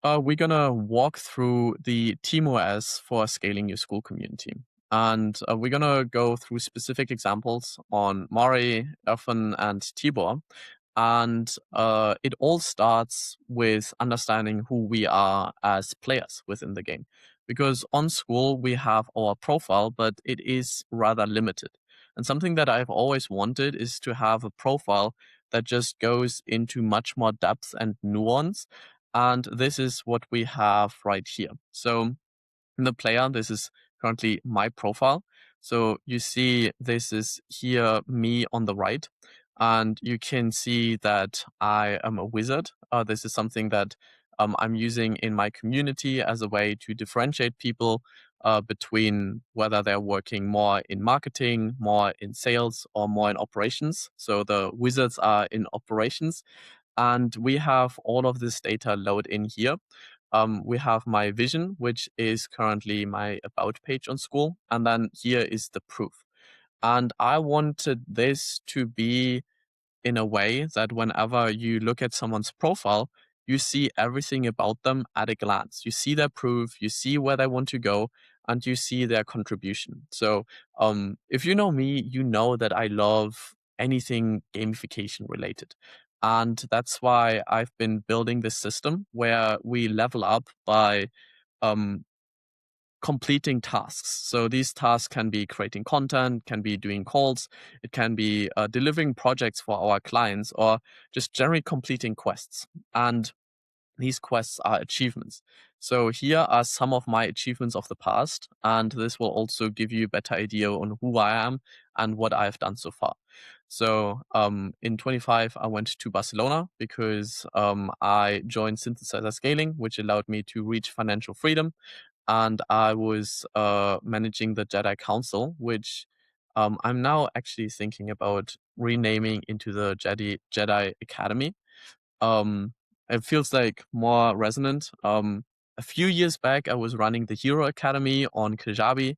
We're gonna walk through the TeamOS for scaling your school community. And we're gonna go through specific examples on Mari, Irfan, and Tibor. And it all starts with understanding who we are as players within the game. Because on Skool, we have our profile, but it is rather limited. And something that I've always wanted is to have a profile that just goes into much more depth and nuance. And this is what we have right here. So in the player, this is currently my profile. So you see this is here me on the right. And you can see that I am a wizard. This is something that I'm using in my community as a way to differentiate people between whether they're working more in marketing, more in sales, or more in operations. So the wizards are in operations. And we have all of this data load in here. We have my vision, which is currently my about page on Skool. And then here is the proof. And I wanted this to be in a way that whenever you look at someone's profile, you see everything about them at a glance. You see their proof, you see where they want to go, and you see their contribution. So if you know me, you know that I love anything gamification related. And that's why I've been building this system where we level up by um, completing tasks. So these tasks can be creating content, can be doing calls, it can be delivering projects for our clients, or just generally completing quests. And these quests are achievements. So here are some of my achievements of the past, and this will also give you a better idea on who I am and what I've done so far. So in 25, I went to Barcelona because I joined Synthesizer Scaling, which allowed me to reach financial freedom. And I was managing the Jedi Council, which I'm now actually thinking about renaming into the Jedi Academy. Um, it feels like more resonant. A few years back, I was running the Hero Academy on Kajabi.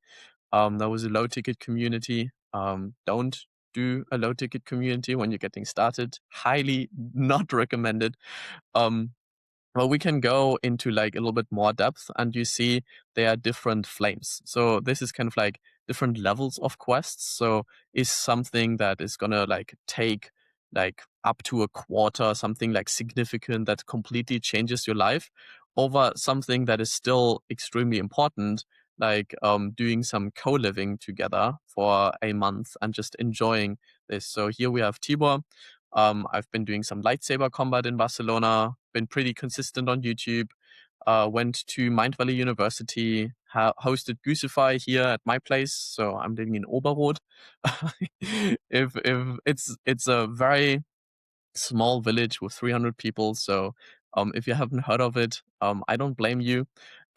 That was a low ticket community. Don't do a low ticket community when you're getting started. Highly not recommended. Um, well, we can go into like a little bit more depth, and you see there are different flames. So this is kind of like different levels of quests. So is something that is gonna like take like up to a quarter, something like significant that completely changes your life, over something that is still extremely important, like doing some co-living together for a month and just enjoying this. So here we have Tibor. I've been doing some lightsaber combat in Barcelona, been pretty consistent on YouTube, went to Mind Valley University, hosted Goosify here at my place. So I'm living in Oberrot. If it's a very small village with 300 people. So if you haven't heard of it, I don't blame you.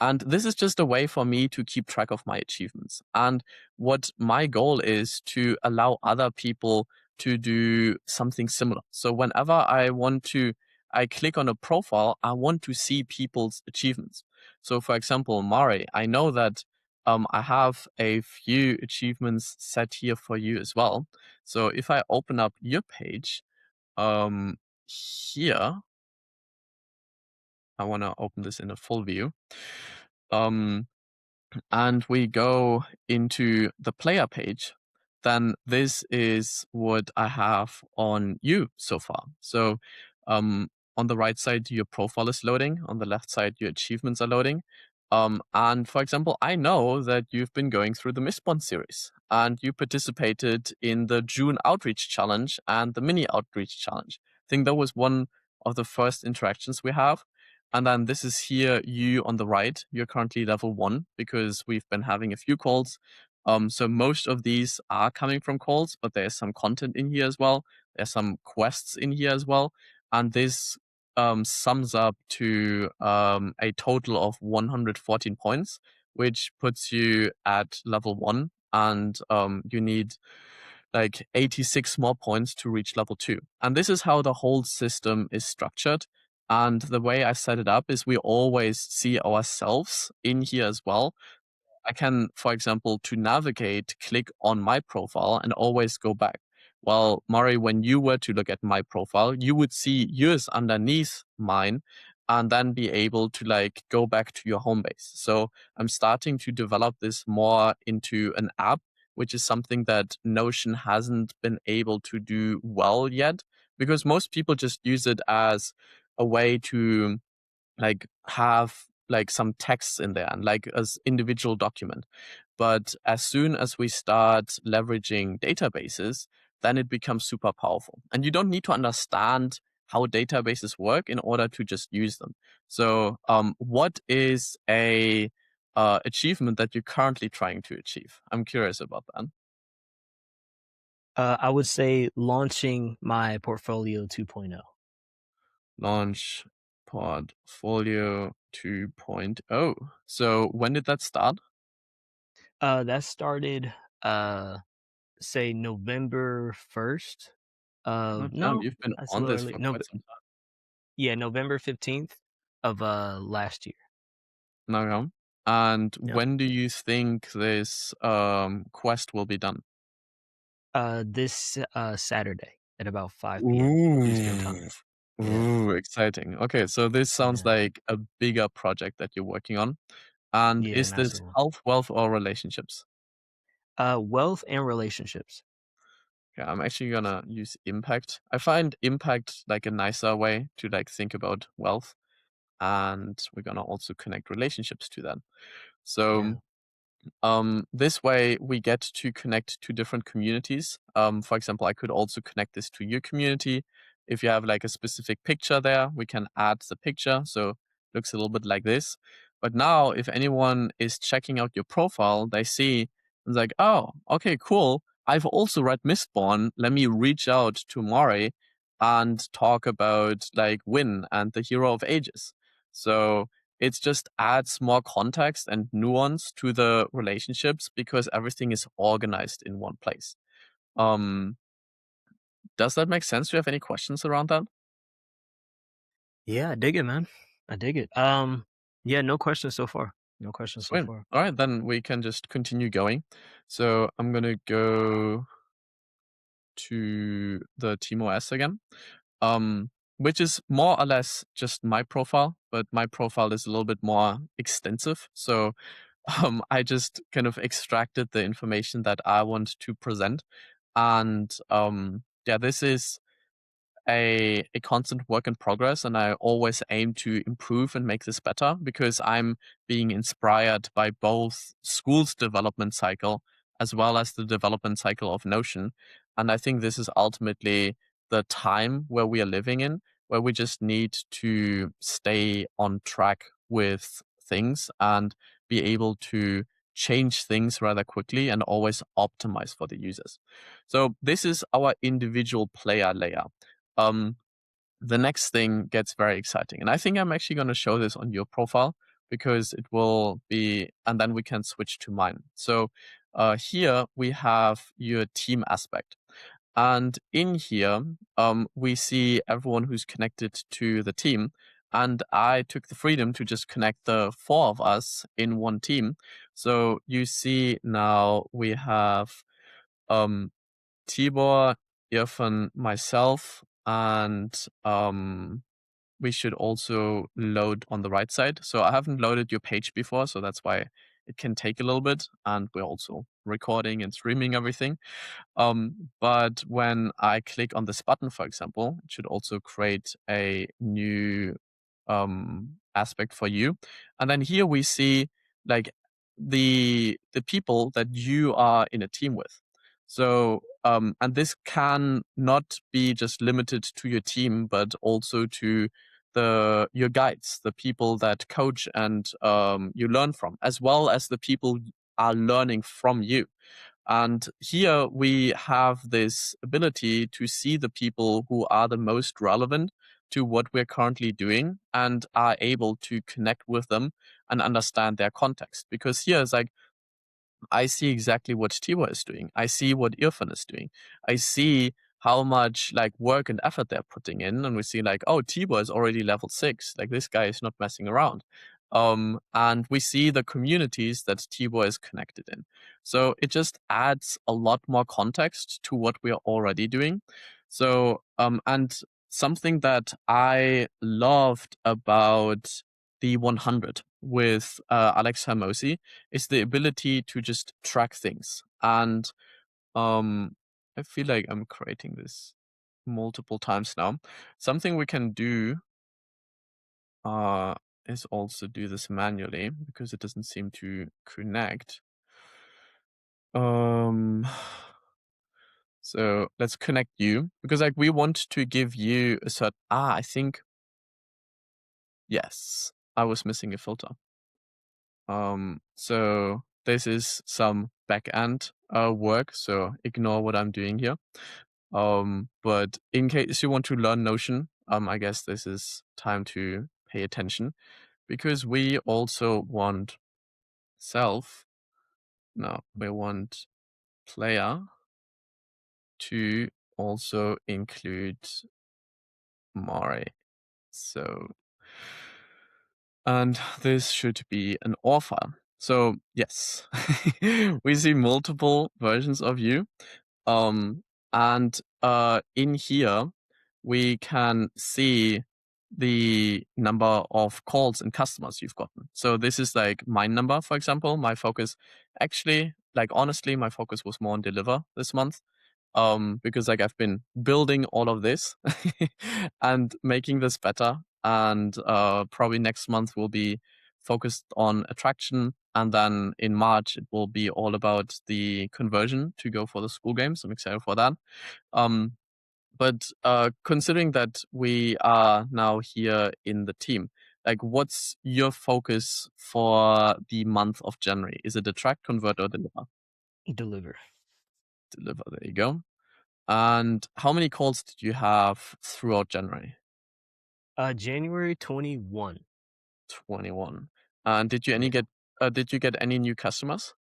And this is just a way for me to keep track of my achievements. And what my goal is to allow other people to do something similar. So whenever I click on a profile, I want to see people's achievements. So for example, Mari, I know that I have a few achievements set here for you as well. So if I open up your page, um, here, I want to open this in a full view. Um, and we go into the player page, then this is what I have on you so far. So on the right side, your profile is loading. On the left side, your achievements are loading. And for example, I know that you've been going through the Mistborn series and you participated in the June Outreach Challenge and the Mini Outreach Challenge. I think that was one of the first interactions we have. And then this is here, you on the right. You're currently level 1 because we've been having a few calls. So most of these are coming from calls, but there's some content in here as well. There's some quests in here as well. And this sums up to a total of 114 points, which puts you at level 1. And you need like 86 more points to reach level 2. And this is how the whole system is structured. And the way I set it up is we always see ourselves in here as well. I can, for example, to navigate, click on my profile and always go back. Well, Mari, when you were to look at my profile, you would see yours underneath mine. and then be able to like go back to your home base. So I'm starting to develop this more into an app, which is something that Notion hasn't been able to do well yet, because most people just use it as a way to like have like some texts in there and like as individual document. But as soon as we start leveraging databases, then it becomes super powerful. And you don't need to understand how databases work in order to just use them. So, what is a achievement that you're currently trying to achieve? I'm curious about that. I would say launching my portfolio 2.0. Launch Portfolio 2.0. So, when did that start? That started, uh, say November 1st. Oh, damn, No, you've been that's a on little this early. for No, quite some time yeah, November 15th of last year. now. Yeah. And Yep. when do you think this quest will be done? This Saturday at about 5 p.m. Eastern Ooh. time. Yeah, Ooh, exciting. Okay, so this sounds yeah, like a bigger project that you're working on. And yeah, is this massive. health, wealth, or relationships? Wealth and relationships. Yeah, I'm actually gonna use impact. I find impact like a nicer way to like think about wealth, and we're gonna also connect relationships to that. So Yeah. this way, we get to connect to different communities. For example, I could also connect this to your community. If you have like a specific picture there, we can add the picture. So it looks a little bit like this. But now, if anyone is checking out your profile, they see it's like, oh, okay, cool. I've also read Mistborn. Let me reach out to Mari and talk about like Win and the Hero of Ages. So it just adds more context and nuance to the relationships because everything is organized in one place. Um, does that make sense? Do you have any questions around that? Yeah, I dig it, man. I dig it. Yeah, no questions so far. No questions so Sweet. far. All right, then we can just continue going. So I'm gonna go to the TeamOS again, which is more or less just my profile, but my profile is a little bit more extensive. So I just kind of extracted the information that I want to present. And yeah, this is a constant work in progress, and I always aim to improve and make this better because I'm being inspired by both Skool's development cycle as well as the development cycle of Notion. And I think this is ultimately the time where we are living in, where we just need to stay on track with things and be able to change things rather quickly and always optimize for the users. So this is our individual player layer. um, the next thing gets very exciting. And I think I'm actually going to show this on your profile because it will be, and then we can switch to mine. So here we have your team aspect. And in here, we see everyone who's connected to the team. And I took the freedom to just connect the four of us in one team. So you see now we have um, Tibor, Irfan, myself, and we should also load on the right side. So I haven't loaded your page before, so that's why it can take a little bit. And we're also recording and streaming everything. But when I click on this button, for example, it should also create a new aspect for you. And then here we see like the people that you are in a team with. So and this can not be just limited to your team, but also to the your guides, the people that coach and you learn from, as well as the people are learning from you. And here we have this ability to see the people who are the most relevant to what we're currently doing and are able to connect with them and understand their context. Because here it's like, I see exactly what Tiwa is doing. I see what Irfan is doing. I see how much like work and effort they're putting in, and we see like, oh, Tiwa is already level 6. Like this guy is not messing around. And we see the communities that Tiwa is connected in. So it just adds a lot more context to what we are already doing. So and something that I loved about the 100 with Alex Hermosi is the ability to just track things. And um, I feel like I'm creating this multiple times now. Something we can do uh, is also do this manually because it doesn't seem to connect. Um, so let's connect you because like we want to give you a certain, I think, yes, I was missing a filter. So this is some back end work, so ignore what I'm doing here. But in case you want to learn Notion, I guess this is time to pay attention because we also want self. No, we want player to also include Mari. So, and this should be an author. So yes, we see multiple versions of you. Um, and in here, we can see the number of calls and customers you've gotten. So this is like my number, for example. My focus, actually, like honestly, my focus was more on deliver this month. Because like I've been building all of this and making this better. And probably next month will be focused on attraction. And then in March, it will be all about the conversion to go for the school games. I'm excited for that. Um, but considering that we are now here in the team, like what's your focus for the month of January? Is it attract, convert, or deliver? Deliver. Deliver, there you go. And how many calls did you have throughout January? January 21. 21. And did you any Yeah. get did you get any new customers?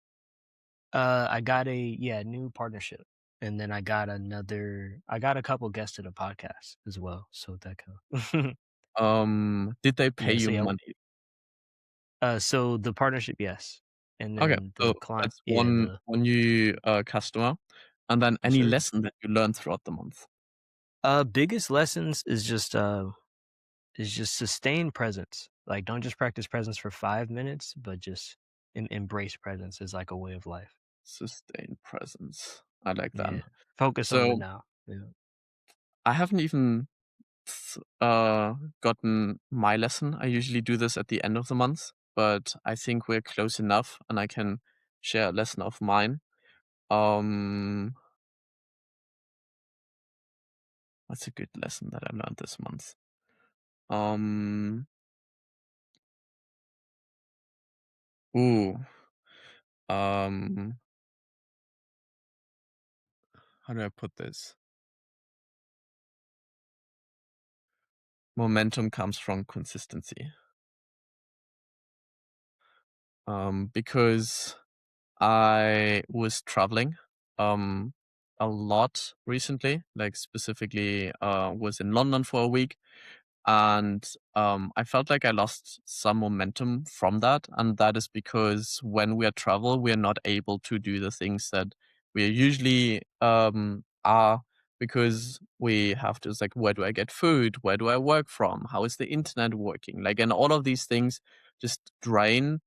I got a new partnership. And then I got a couple guests to the podcast as well. So that kind Did they pay yeah, so you yeah. money? So the partnership, yes. And Okay, then so the client, that's yeah, one new customer, and then yes, any sir. lesson that you learned throughout the month. Biggest lessons is just sustain presence. Like don't just practice presence for 5 minutes, but just embrace presence as like a way of life. Sustained presence. I like that. Yeah. Focus on the So now. Yeah. I haven't even gotten my lesson. I usually do this at the end of the month, but I think we're close enough, and I can share a lesson of mine. Um, what's a good lesson that I learned this month? Um, ooh, um, how do I put this? Momentum comes from consistency. Because I was traveling, um, a lot recently, like specifically, was in London for a week. And I felt like I lost some momentum from that. And that is because when we are travel, we are not able to do the things that we usually are because we have to, it's like, where do I get food? Where do I work from? How is the internet working? Like, and all of these things just drain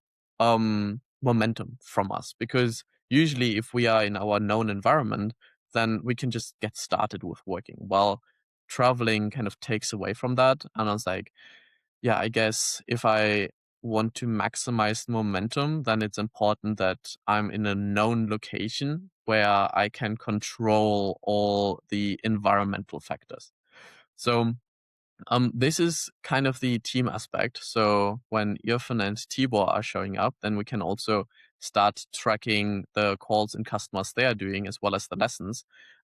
momentum from us because usually if we are in our known environment, then we can just get started with working. Well, traveling kind of takes away from that. And I was like, yeah, I guess if I want to maximize momentum, then it's important that I'm in a known location where I can control all the environmental factors. So this is kind of the team aspect. So when Irfan and Tibor are showing up, then we can also start tracking the calls and customers they are doing as well as the lessons.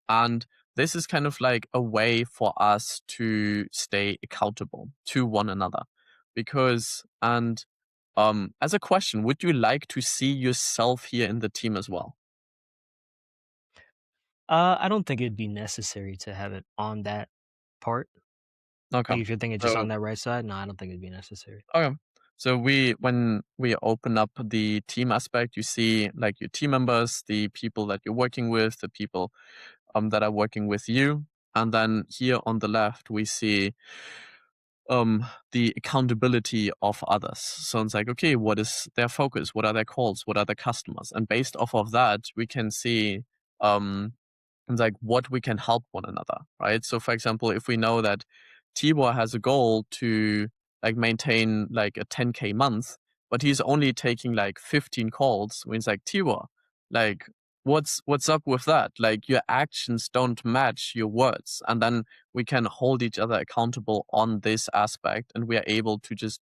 And this is kind of like a way for us to stay accountable to one another. Because, and as a question, would you like to see yourself here in the team as well? I don't think it'd be necessary to have it on that part. Okay. Like if you're thinking just So on that right side, no, I don't think it'd be necessary. okay. So when we open up the team aspect, you see like your team members, the people that you're working with, the people that are working with you. And then here on the left, we see the accountability of others. So it's like, okay, what is their focus? What are their calls? What are their customers? And based off of that, we can see um, like what we can help one another, right? So for example, if we know that Tibor has a goal to like maintain like a 10K month, but he's only taking like 15 calls, means like Tibor, like what's up with that? Like your actions don't match your words. And then we can hold each other accountable on this aspect, and we are able to just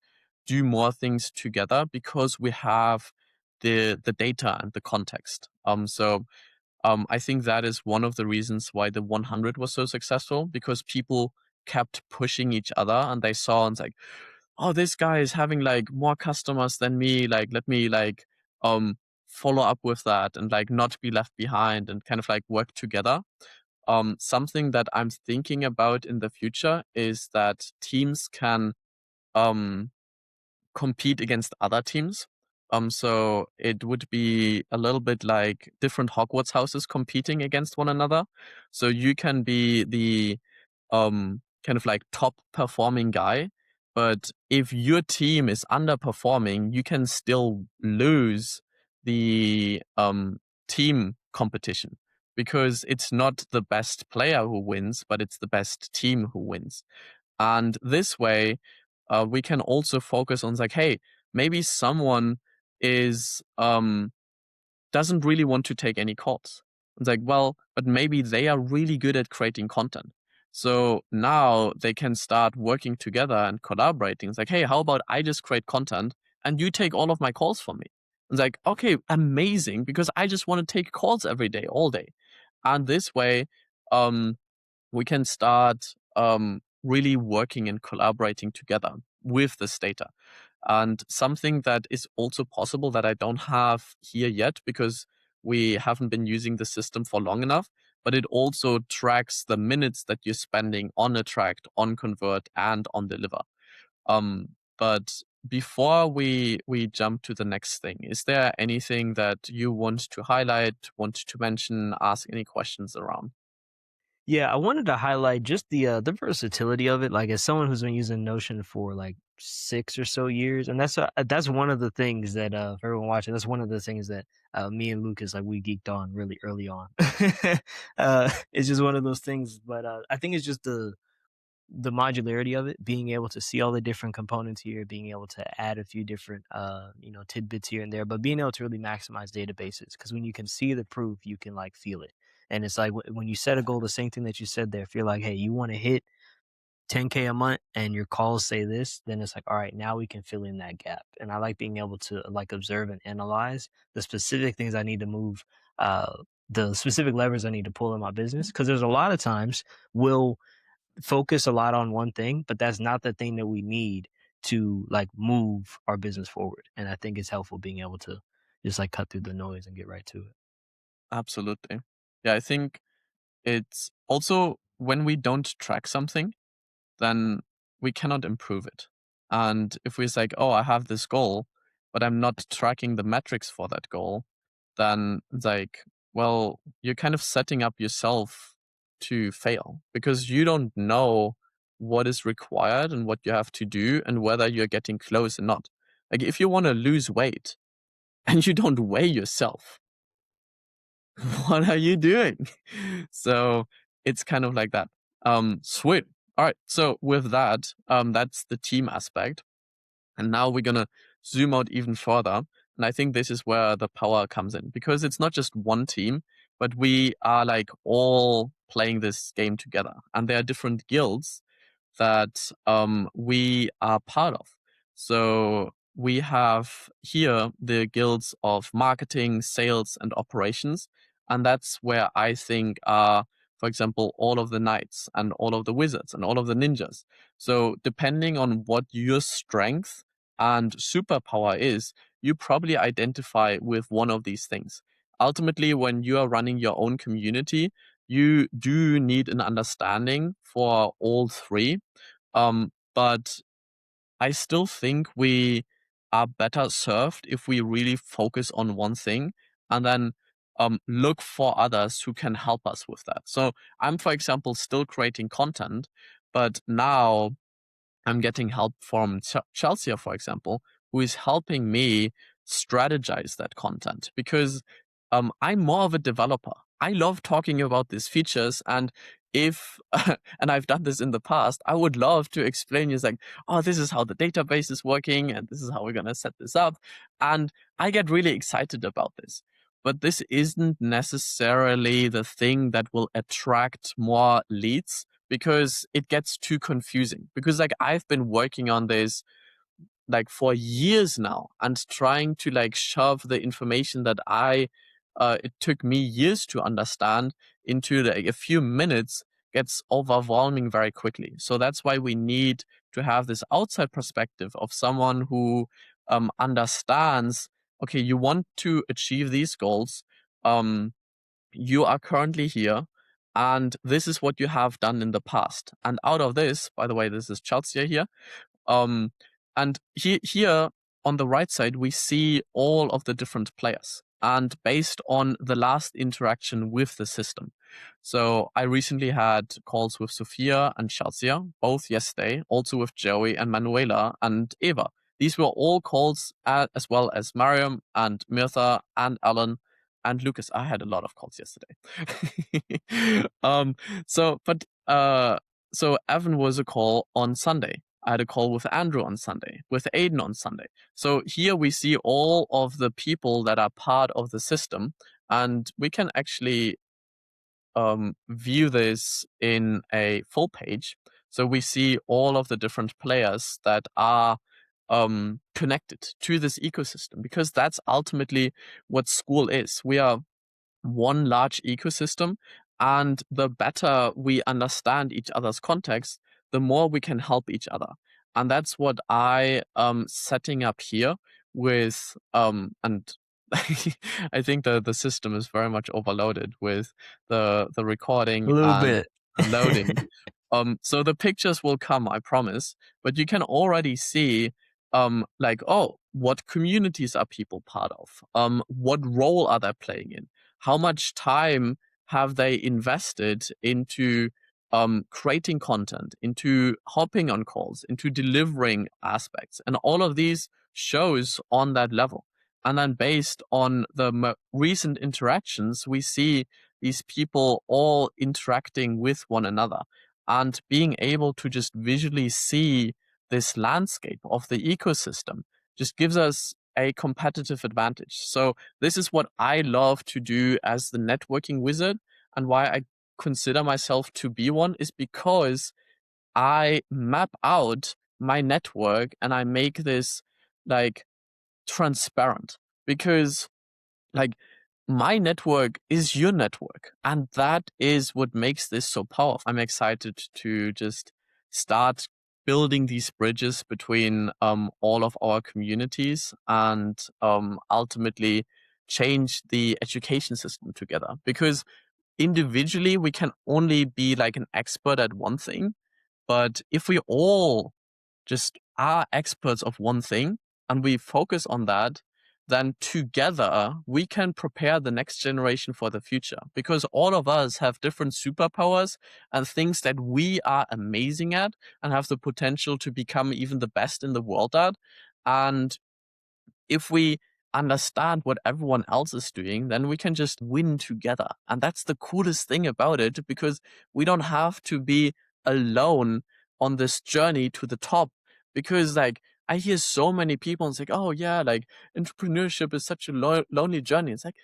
do more things together because we have the data and the context. I think that is one of the reasons why the 100 was so successful, because people kept pushing each other and they saw and it's like, oh, this guy is having like more customers than me. Like, let me like um follow up with that and like not be left behind and kind of like work together. Something that I'm thinking about in the future is that teams can um compete against other teams. So it would be a little bit like different Hogwarts houses competing against one another. So you can be the kind of like top performing guy, but if your team is underperforming, you can still lose the team competition because it's not the best player who wins, but it's the best team who wins. And this way, we can also focus on like, hey, maybe someone is doesn't really want to take any calls. It's like, well, but maybe they are really good at creating content. So now they can start working together and collaborating. It's like, hey, how about I just create content and you take all of my calls for me? It's like, okay, amazing, because I just want to take calls every day, all day. And this way, um, we can start really working and collaborating together with this data. And something that is also possible that I don't have here yet because we haven't been using the system for long enough, but it also tracks the minutes that you're spending on attract, on convert, and on deliver. But before we jump to the next thing, is there anything that you want to highlight, want to mention, ask any questions around? Yeah, I wanted to highlight just the versatility of it. Like as someone who's been using Notion for like 6 or so years, and that's one of the things that for everyone watching, that's one of the things that me and Lucas like we geeked on really early on. It's just one of those things, but I think it's just the modularity of it, being able to see all the different components here, being able to add a few different tidbits here and there, but being able to really maximize databases, because when you can see the proof, you can like feel it. And it's like when you set a goal, the same thing that you said there, if you're like, hey, you want to hit 10K a month and your calls say this, then it's like, all right, now we can fill in that gap. And I like being able to like observe and analyze the specific things I need to move, the specific levers I need to pull in my business, because there's a lot of times we'll focus a lot on one thing, but that's not the thing that we need to like move our business forward. And I think it's helpful being able to just like cut through the noise and get right to it. Absolutely. Yeah, I think it's also when we don't track something, then we cannot improve it. And if we say, oh, I have this goal, but I'm not tracking the metrics for that goal, then it's like, well, you're kind of setting up yourself to fail because you don't know what is required and what you have to do and whether you're getting close or not. Like if you want to lose weight and you don't weigh yourself, what are you doing? So it's kind of like that. Sweet. All right. So with that, that's the team aspect. And now we're gonna zoom out even further. And I think this is where the power comes in because it's not just one team, but we are like all playing this game together. And there are different guilds that we are part of. So we have here the guilds of marketing, sales, and operations. And that's where I think are, for example, all of the knights and all of the wizards and all of the ninjas. So depending on what your strength and superpower is, you probably identify with one of these things. Ultimately, when you are running your own community, you do need an understanding for all three. But I still think we are better served if we really focus on one thing and then look for others who can help us with that. So I'm, for example, still creating content, but now I'm getting help from Chelsea, for example, who is helping me strategize that content because I'm more of a developer. I love talking about these features, and if and I've done this in the past, I would love to explain you like, oh, this is how the database is working, and this is how we're gonna set this up, and I get really excited about this. But this isn't necessarily the thing that will attract more leads because it gets too confusing. Because like I've been working on this like for years now and trying to like shove the information that it took me years to understand into like a few minutes gets overwhelming very quickly. So that's why we need to have this outside perspective of someone who understands, okay, you want to achieve these goals. You are currently here, and this is what you have done in the past. And out of this, by the way, this is Chelsea here. Um, and here on the right side, we see all of the different players and based on the last interaction with the system. So I recently had calls with Sophia and Chelsea, both yesterday, also with Joey and Manuela and Eva. These were all calls as well as Mariam and Mirtha and Alan and Lucas. I had a lot of calls yesterday. So, but so Evan was a call on Sunday. I had a call with Andrew on Sunday, with Aiden on Sunday. So here we see all of the people that are part of the system, and we can actually view this in a full page. So we see all of the different players that are connected to this ecosystem, because that's ultimately what Skool is. We are one large ecosystem, and the better we understand each other's context, the more we can help each other. And that's what I setting up here with and I think the system is very much overloaded with the A recording little and bit. loading. So the pictures will come, I promise, but you can already see like, oh, what communities are people part of? What role are they playing in? How much time have they invested into creating content, into hopping on calls, into delivering aspects, and all of these shows on that level. And then based on the recent interactions, we see these people all interacting with one another and being able to just visually see this landscape of the ecosystem just gives us a competitive advantage. So this is what I love to do as the networking wizard, and why I consider myself to be one is because I map out my network and I make this like transparent, because like my network is your network, and that is what makes this so powerful. I'm excited to just start building these bridges between all of our communities and ultimately change the education system together, because individually we can only be like an expert at one thing, but if we all just are experts of one thing and we focus on that, then together we can prepare the next generation for the future, because all of us have different superpowers and things that we are amazing at and have the potential to become even the best in the world at. And if we understand what everyone else is doing, then we can just win together. And that's the coolest thing about it, because we don't have to be alone on this journey to the top. Because like I hear so many people and say, oh yeah, like entrepreneurship is such a lonely journey. It's like,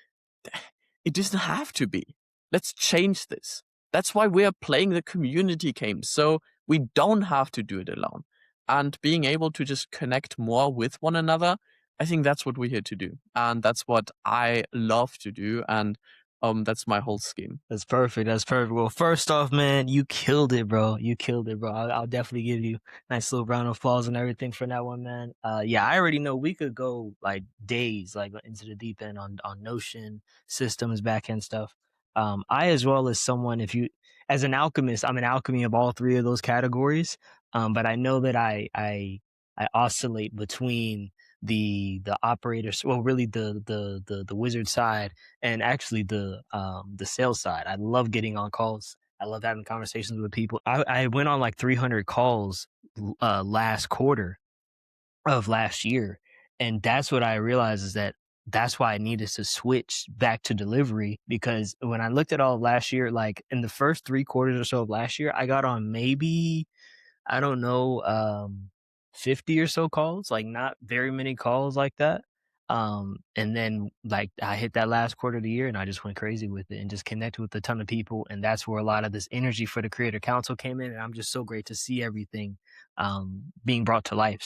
it doesn't have to be. Let's change this. That's why we are playing the community game. So we don't have to do it alone. And being able to just connect more with one another, I think that's what we're here to do. And that's what I love to do. And that's my whole scheme. That's perfect. That's perfect. Well, first off, man, you killed it, bro. You killed it, bro. I'll definitely give you a nice little round of applause and everything for that one, man. Yeah, I already know we could go like days, like into the deep end on Notion systems, backend stuff. I as well as someone, if you as an alchemist, I'm an alchemy of all three of those categories. But I know that I oscillate between the operators, well, really the wizard side, and actually the sales side. I love getting on calls. I love having conversations with people. I went on like 300 calls last quarter of last year. And that's what I realized, is that that's why I needed to switch back to delivery, because when I looked at all of last year, like in the first 3 quarters or so of last year, I got on maybe, I don't know, 50 or so calls, like not very many calls like that. And then like I hit that last quarter of the year and I just went crazy with it and just connected with a ton of people. And that's where a lot of this energy for the Creator Council came in. And I'm just so great to see everything being brought to life.